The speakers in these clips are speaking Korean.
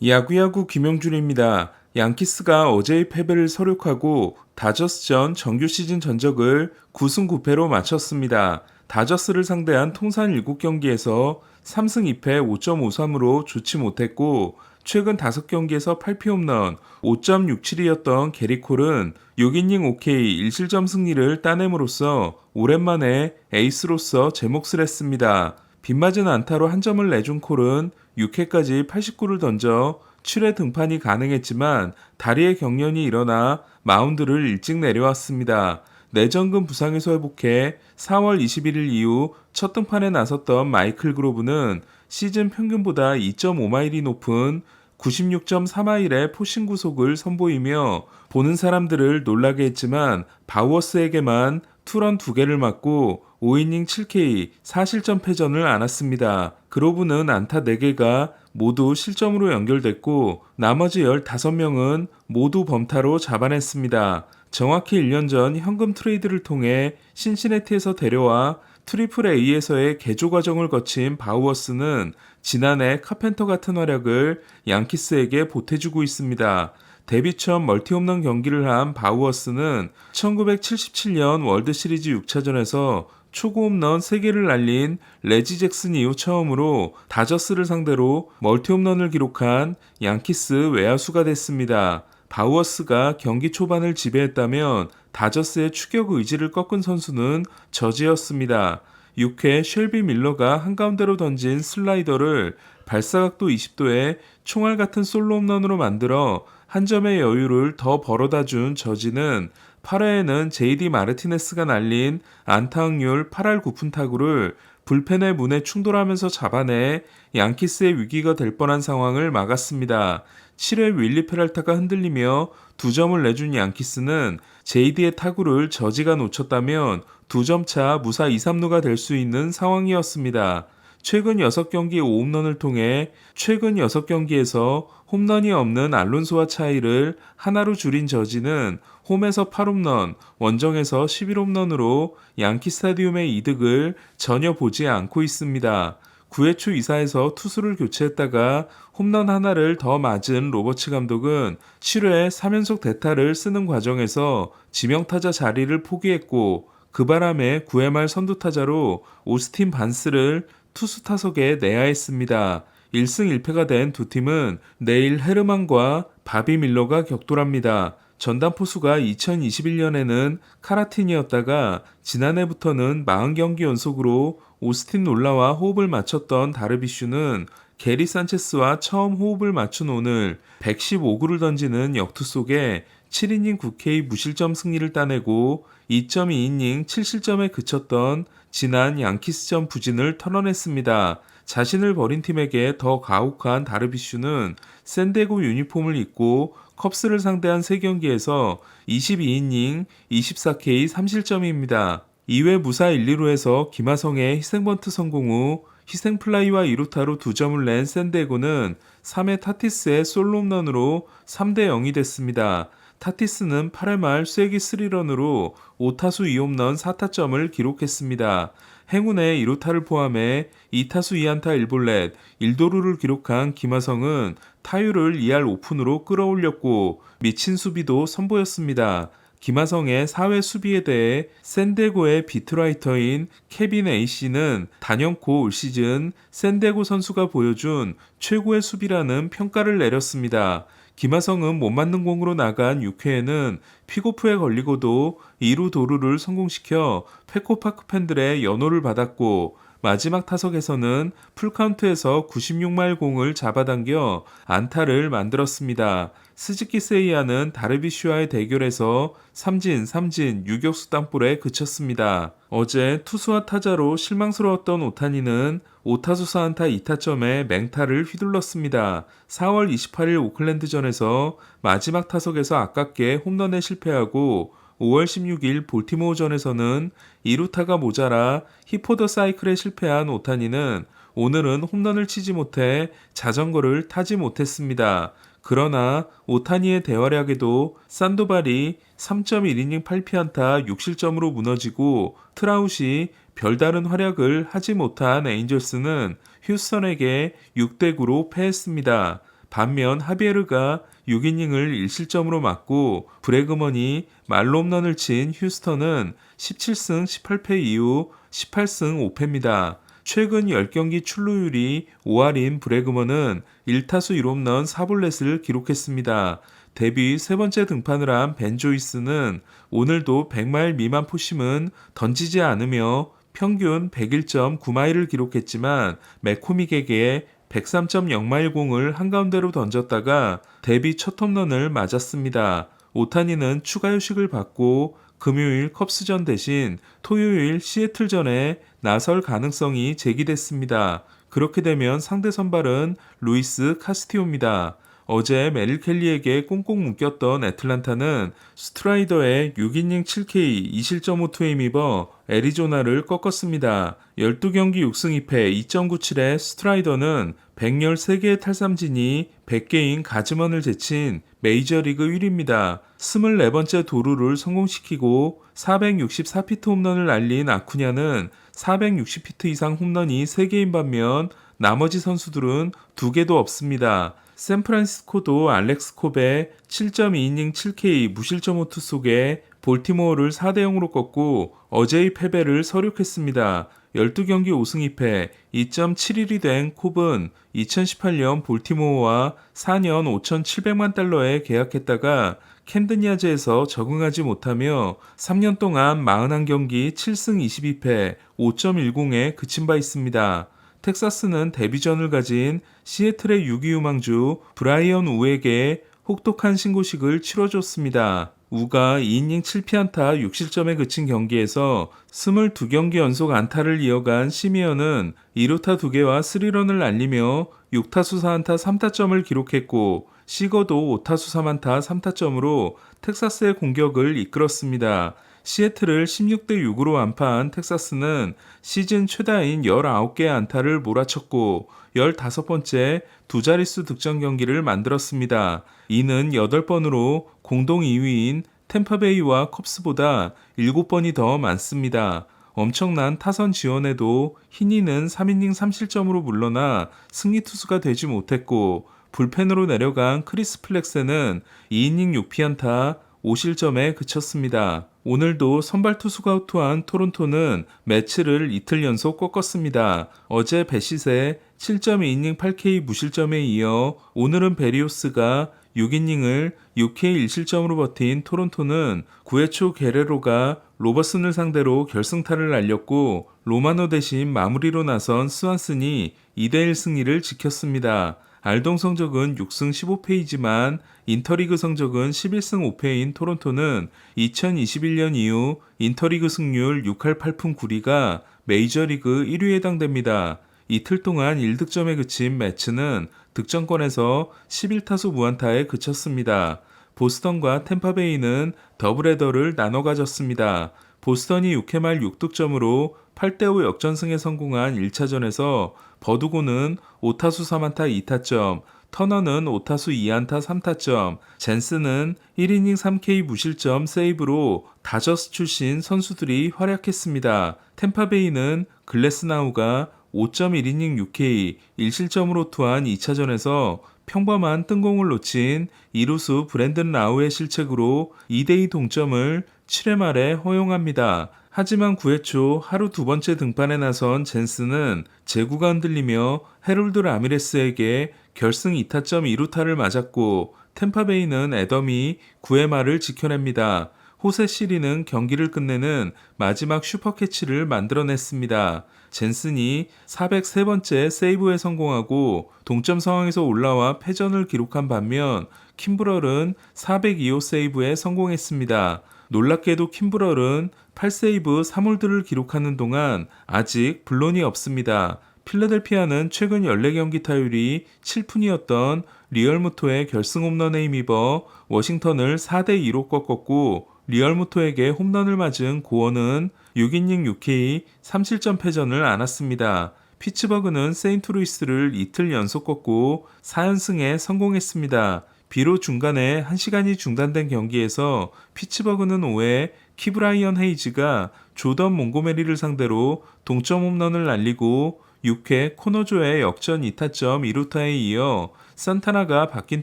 야구야구 김영준입니다. 양키스가 어제의 패배를 서력하고 다저스전 정규 시즌 전적을 9승 9패로 마쳤습니다. 다저스를 상대한 통산 7경기에서 3승 2패 5.53으로 좋지 못했고 최근 5경기에서 8피 홈런 5.67이었던 게리 콜은 6이닝 OK 1실점 승리를 따냄으로써 오랜만에 에이스로서 제 몫을 했습니다. 빗맞은 안타로 한 점을 내준 콜은 6회까지 89를 던져 7회 등판이 가능했지만 다리에 경련이 일어나 마운드를 일찍 내려왔습니다. 내전근 부상에서 회복해 4월 21일 이후 첫 등판에 나섰던 마이클 그로브는 시즌 평균보다 2.5마일이 높은 96.3마일의 포신 구속을 선보이며 보는 사람들을 놀라게 했지만 바우어스에게만 투런 2개를 맞고 5이닝 7K 4실점 패전을 안았습니다. 그로브는 안타 4개가 모두 실점으로 연결됐고 나머지 15명은 모두 범타로 잡아냈습니다. 정확히 1년 전 현금 트레이드를 통해 신시내티에서 데려와 트리플 A에서의 개조 과정을 거친 바우어스는 지난해 카펜터 같은 활약을 양키스에게 보태주고 있습니다. 데뷔 첫 멀티홈런 경기를 한 바우어스는 1977년 월드시리즈 6차전에서 초구 홈런 3개를 날린 레지 잭슨 이후 처음으로 다저스를 상대로 멀티홈런을 기록한 양키스 외야수가 됐습니다. 바우어스가 경기 초반을 지배했다면 다저스의 추격 의지를 꺾은 선수는 저지였습니다. 6회 쉘비 밀러가 한가운데로 던진 슬라이더를 발사각도 20도의 총알 같은 솔로 홈런으로 만들어 한 점의 여유를 더 벌어다 준 저지는 8회에는 JD 마르티네스가 날린 안타 확률 8할 9푼 타구를 불펜의 문에 충돌하면서 잡아내 양키스의 위기가 될 뻔한 상황을 막았습니다. 7회 윌리 페랄타가 흔들리며 2점을 내준 양키스는 JD의 타구를 저지가 놓쳤다면 2점차 무사 2, 3루가 될 수 있는 상황이었습니다. 최근 6경기 5홈런을 통해 최근 6경기에서 홈런이 없는 알론소와 차이를 하나로 줄인 저지는 홈에서 8홈런, 원정에서 11홈런으로 양키 스타디움의 이득을 전혀 보지 않고 있습니다. 9회 초 2사에서 투수를 교체했다가 홈런 하나를 더 맞은 로버츠 감독은 7회 3연속 대타를 쓰는 과정에서 지명타자 자리를 포기했고 그 바람에 9회 말 선두타자로 오스틴 반스를 투수 타석에 내야했습니다. 1승 1패가 된 두 팀은 내일 헤르만과 바비 밀러가 격돌합니다. 전담 포수가 2021년에는 카라틴이었다가 지난해부터는 40경기 연속으로 오스틴 놀라와 호흡을 맞췄던 다르비슈는 게리 산체스와 처음 호흡을 맞춘 오늘 115구를 던지는 역투 속에 7이닝 9K 무실점 승리를 따내고 2.2이닝 7실점에 그쳤던 지난 양키스전 부진을 털어냈습니다. 자신을 버린 팀에게 더 가혹한 다르비슈는 샌디에고 유니폼을 입고 컵스를 상대한 3경기에서 22이닝 24K 3실점입니다. 2회 무사 1, 2루에서 김하성의 희생번트 성공 후 희생플라이와 2루타로 2점을 낸 샌디에고는 3회 타티스의 솔로 홈런으로 3대 0이 됐습니다. 타티스는 8회 말 쐐기 3런으로 5타수 2홈런 4타점을 기록했습니다. 행운의 2루타를 포함해 2타수 2안타 1볼넷 1도루를 기록한 김하성은 타율을 2할 5푼으로 끌어올렸고 미친 수비도 선보였습니다. 김하성의 4회 수비에 대해 샌디에고의 비트라이터인 케빈 A씨는 단연코 올 시즌 샌디에고 선수가 보여준 최고의 수비라는 평가를 내렸습니다. 김하성은 못 맞는 공으로 나간 6회에는 픽오프에 걸리고도 2루 도루를 성공시켜 페코파크 팬들의 연호를 받았고 마지막 타석에서는 풀카운트에서 96마일 공을 잡아당겨 안타를 만들었습니다. 스즈키 세이야는 다르비슈와의 대결에서 삼진 유격수 땅볼에 그쳤습니다. 어제 투수와 타자로 실망스러웠던 오타니는 5타수 4안타 2타점에 맹타를 휘둘렀습니다. 4월 28일 오클랜드전에서 마지막 타석에서 아깝게 홈런에 실패하고 5월 16일 볼티모어전에서는 2루타가 모자라 히포더 사이클에 실패한 오타니는 오늘은 홈런을 치지 못해 자전거를 타지 못했습니다. 그러나 오타니의 대활약에도 산도발이 3.1이닝 8피안타 6실점으로 무너지고 트라웃이 별다른 활약을 하지 못한 에인절스는 휴스턴에게 6대9로 패했습니다. 반면 하비에르가 6이닝을 1실점으로 맞고 브래그먼이 말로 홈런을 친 휴스턴은 17승 18패 이후 18승 5패입니다. 최근 10경기 출루율이 5할인 브래그먼은 1타수 1홈런 4볼넷을 기록했습니다. 데뷔 세 번째 등판을 한 벤 조이스는 오늘도 100마일 미만 포심은 던지지 않으며 평균 101.9마일을 기록했지만 매코믹에게 103.0마일 공을 한가운데로 던졌다가 데뷔 첫 홈런을 맞았습니다. 오타니는 추가 휴식을 받고 금요일 컵스전 대신 토요일 시애틀전에 나설 가능성이 제기됐습니다. 그렇게 되면 상대 선발은 루이스 카스티오입니다. 어제 메릴 켈리에게 꽁꽁 묶였던 애틀란타는 스트라이더의 6이닝 7K 2실점 5투에 힘입어 애리조나를 꺾었습니다. 12경기 6승 2패 2.97의 스트라이더는 113개의 탈삼진이 100개인 가즈먼을 제친 메이저리그 1위입니다. 24번째 도루를 성공시키고 464피트 홈런을 날린 아쿠냐는 460피트 이상 홈런이 3개인 반면 나머지 선수들은 2개도 없습니다. 샌프란시스코도 알렉스 콥의 7.2이닝 7K 무실점 호투 속에 볼티모어를 4대0으로 꺾고 어제의 패배를 서력했습니다. 12경기 5승 2패 2.71이 된 콥은 2018년 볼티모어와 4년 5,700만 달러에 계약했다가 캠든 야즈에서 적응하지 못하며 3년 동안 41경기 7승 22패 5.10에 그친 바 있습니다. 텍사스는 데뷔전을 가진 시애틀의 6위 유망주 브라이언 우에게 혹독한 신고식을 치러줬습니다. 우가 2이닝 7피안타 6실점에 그친 경기에서 22경기 연속 안타를 이어간 시미언은 2루타 2개와 3런을 날리며 6타수 4안타 3타점을 기록했고 시거도 5타수 3안타 3타점으로 텍사스의 공격을 이끌었습니다. 시애틀을 16대 6으로 완파한 텍사스는 시즌 최다인 19개의 안타를 몰아쳤고 15번째 두 자릿수 득점 경기를 만들었습니다. 이는 8번으로 공동 2위인 템파베이와 컵스보다 7번이 더 많습니다. 엄청난 타선 지원에도 히니는 3이닝 3실점으로 물러나 승리 투수가 되지 못했고 불펜으로 내려간 크리스 플렉스는 2이닝 6피안타 5실점에 그쳤습니다. 오늘도 선발 투수가 호투한 토론토는 매치를 이틀 연속 꺾었습니다. 어제 베시세 7.2이닝 8K 무실점에 이어 오늘은 베리오스가 6이닝을 6K 1실점으로 버틴 토론토는 9회 초 게레로가 로버슨을 상대로 결승타를 날렸고 로마노 대신 마무리로 나선 스완슨이 2대1 승리를 지켰습니다. 알동 성적은 6승 15패이지만 인터리그 성적은 11승 5패인 토론토는 2021년 이후 인터리그 승률 6할 8푼 9리가 메이저리그 1위에 해당됩니다. 이틀 동안 1득점에 그친 매츠는 득점권에서 11타수 무안타에 그쳤습니다. 보스턴과 템파베이는 더블헤더를 나눠 가졌습니다. 보스턴이 6회 말 6득점으로 8대5 역전승에 성공한 1차전에서 버두고는 5타수 3안타 2타점, 터너는 5타수 2안타 3타점, 젠스는 1이닝 3K 무실점 세이브로 다저스 출신 선수들이 활약했습니다. 템파베이는 글래스나우가 5.1이닝 6K 1실점으로 투한 2차전에서 평범한 뜬공을 놓친 이루수 브랜든 라우의 실책으로 2대2 동점을 7회 말에 허용합니다. 하지만 9회 초 하루 두 번째 등판에 나선 젠스는 제구가 흔들리며 헤롤드 라미레스에게 결승 2타점 2루타를 맞았고 템파베이는 애덤이 9회 말을 지켜냅니다. 호세 시리는 경기를 끝내는 마지막 슈퍼캐치를 만들어냈습니다. 젠슨이 403번째 세이브에 성공하고 동점 상황에서 올라와 패전을 기록한 반면 킴브럴은 402호 세이브에 성공했습니다. 놀랍게도 킴브럴은 8세이브 3홀드를 기록하는 동안 아직 블론이 없습니다. 필라델피아는 최근 14경기 타율이 7푼이었던 리얼무토의 결승 홈런에 힘입어 워싱턴을 4대2로 꺾었고 리얼무토에게 홈런을 맞은 고원은 6이닝 6K 3실점 패전을 안았습니다. 피츠버그는 세인트루이스를 이틀 연속 꺾고 4연승에 성공했습니다. 비록 중간에 1시간이 중단된 경기에서 피츠버그는 5회 키브라이언 헤이즈가 조던 몽고메리를 상대로 동점 홈런을 날리고 6회 코너조의 역전 2타점 2루타에 이어 산타나가 바뀐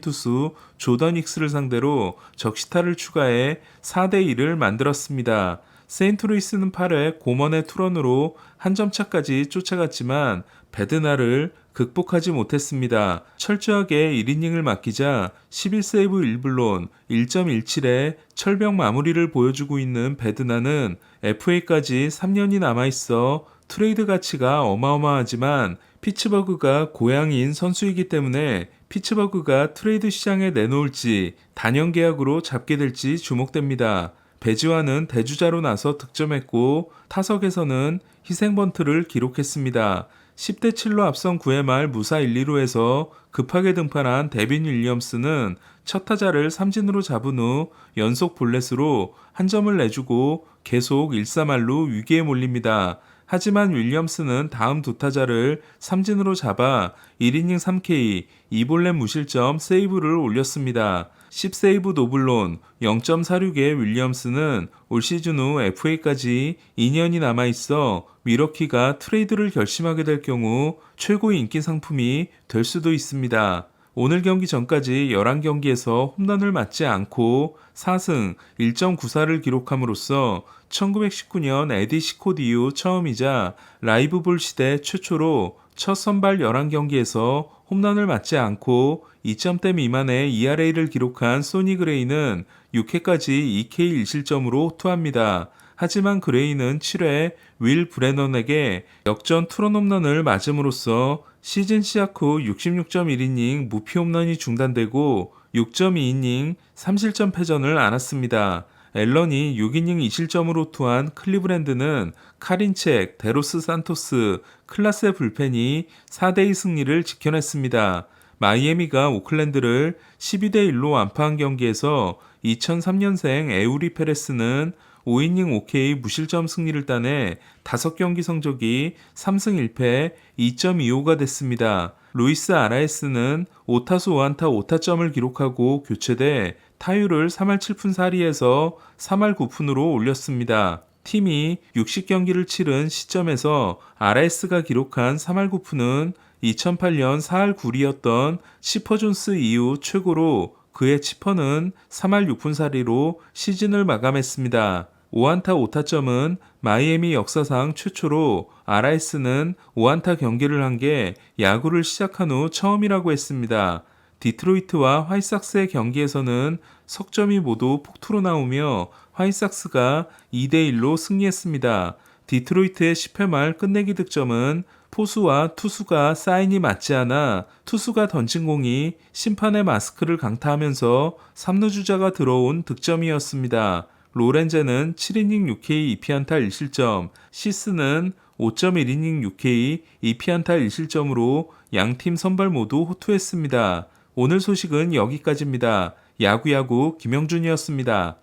투수 조던 힉스를 상대로 적시타를 추가해 4대2를 만들었습니다. 세인트루이스는 8회 고먼의 투런으로 한 점 차까지 쫓아갔지만 베드나를 극복하지 못했습니다. 철저하게 1이닝을 맡기자 11세이브 1블론 1.17의 철벽 마무리를 보여주고 있는 베드나는 FA까지 3년이 남아있어 트레이드 가치가 어마어마하지만 피츠버그가 고향인 선수이기 때문에 피츠버그가 트레이드 시장에 내놓을지 단연 계약으로 잡게 될지 주목됩니다. 배지와는 대주자로 나서 득점했고 타석에서는 희생번트를 기록했습니다. 10대 7로 앞선 9회 말 무사 1, 2루에서 급하게 등판한 데빈 윌리엄스는 첫 타자를 삼진으로 잡은 후 연속 볼넷으로 한 점을 내주고 계속 1-3할로 위기에 몰립니다. 하지만 윌리엄스는 다음 두 타자를 삼진으로 잡아 1이닝 3K, 2볼넷 무실점 세이브를 올렸습니다. 10세이브 노블론 0.46의 윌리엄스는 올 시즌 후 FA까지 2년이 남아있어 미러키가 트레이드를 결심하게 될 경우 최고의 인기 상품이 될 수도 있습니다. 오늘 경기 전까지 11경기에서 홈런을 맞지 않고 4승 1.94를 기록함으로써 1919년 에디 시콧 이후 처음이자 라이브볼 시대 최초로 첫 선발 11경기에서 홈런을 맞지 않고 2점대 미만의 ERA를 기록한 소니 그레이는 6회까지 2K 1실점으로 호투합니다. 하지만 그레이는 7회 윌 브레넌에게 역전 투런 홈런을 맞음으로써 시즌 시작 후 66.1이닝 무피 홈런이 중단되고 6.2이닝 3실점 패전을 안았습니다. 앨런이 6이닝 2실점으로 호투한 클리브랜드는 카린책, 데로스 산토스, 클라스의 불펜이 4대2 승리를 지켜냈습니다. 마이애미가 오클랜드를 12대1로 완파한 경기에서 2003년생 에우리 페레스는 5이닝 5K 무실점 승리를 따내 5경기 성적이 3승 1패 2.25가 됐습니다. 루이스 아라에스는 5타수 5안타 5타점을 기록하고 교체돼 타율을 3할 7푼 4리에서 3할 9푼으로 올렸습니다. 팀이 60경기를 치른 시점에서 아라에스가 기록한 3할 9푼은 2008년 4할 9리였던 시퍼 존스 이후 최고로 그의 치퍼는 3할 6푼 4리로 시즌을 마감했습니다. 5안타 5타점은 마이애미 역사상 최초로 아라에스는 5안타 경기를 한 게 야구를 시작한 후 처음이라고 했습니다. 디트로이트와 화이삭스의 경기에서는 석점이 모두 폭투로 나오며 화이삭스가 2대1로 승리했습니다. 디트로이트의 10회 말 끝내기 득점은 포수와 투수가 사인이 맞지 않아 투수가 던진 공이 심판의 마스크를 강타하면서 3루 주자가 들어온 득점이었습니다. 로렌제는 7이닝 6K 2피안타 1실점, 시스는 5.1이닝 6K 2피안타 1실점으로 양팀 선발 모두 호투했습니다. 오늘 소식은 여기까지입니다. 야구야구 김영준이었습니다.